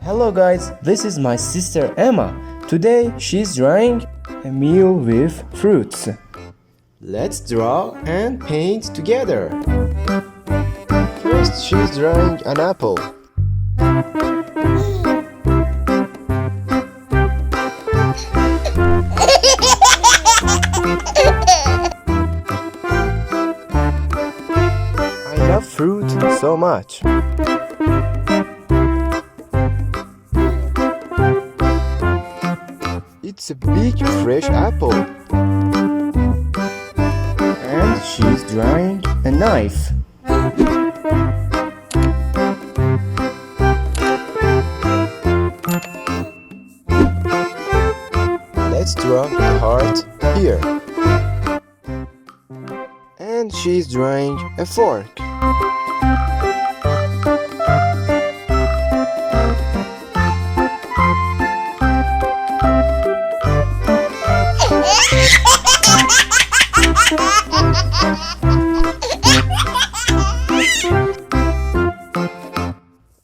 Hello guys, this is my sister Emma. Today she's drawing a meal with fruits. Let's draw and paint together. First she's drawing an apple. I love fruit so much. It's a big fresh apple. And she's drawing a knife. Let's draw the heart here. And she's drawing a fork.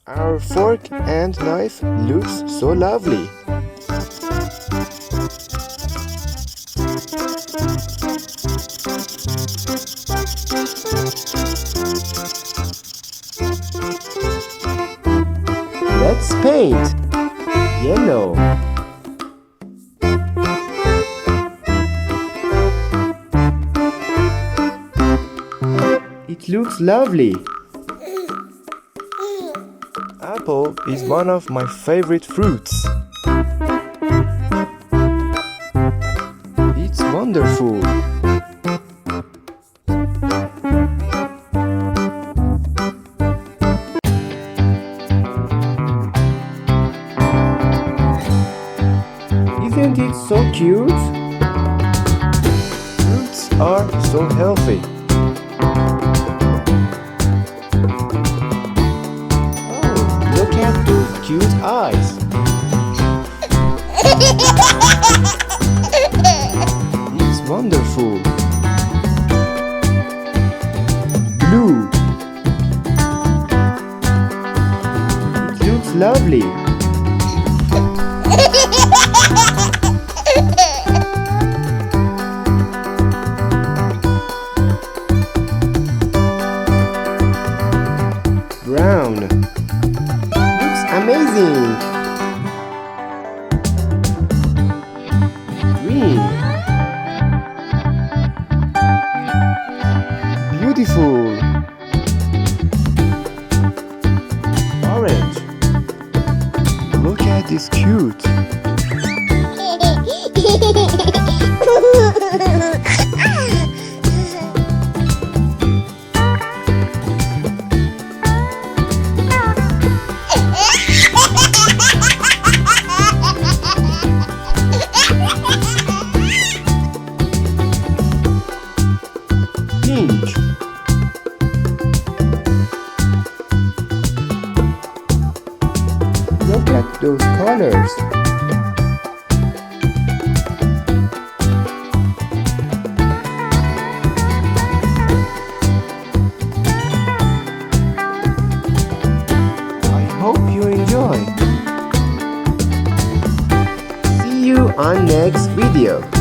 Our fork and knife looks so lovely. Let's paint yellow. It looks lovely. Apple is one of my favorite fruits. It's wonderful. Isn't it so cute? Fruits are so healthy. Look at those cute eyes. It's wonderful. Blue. It looks lovely. Brown. Amazing! Green. Beautiful. Orange. Look at this cute. Pink. Look at those colors. I hope you enjoy. See you on next video.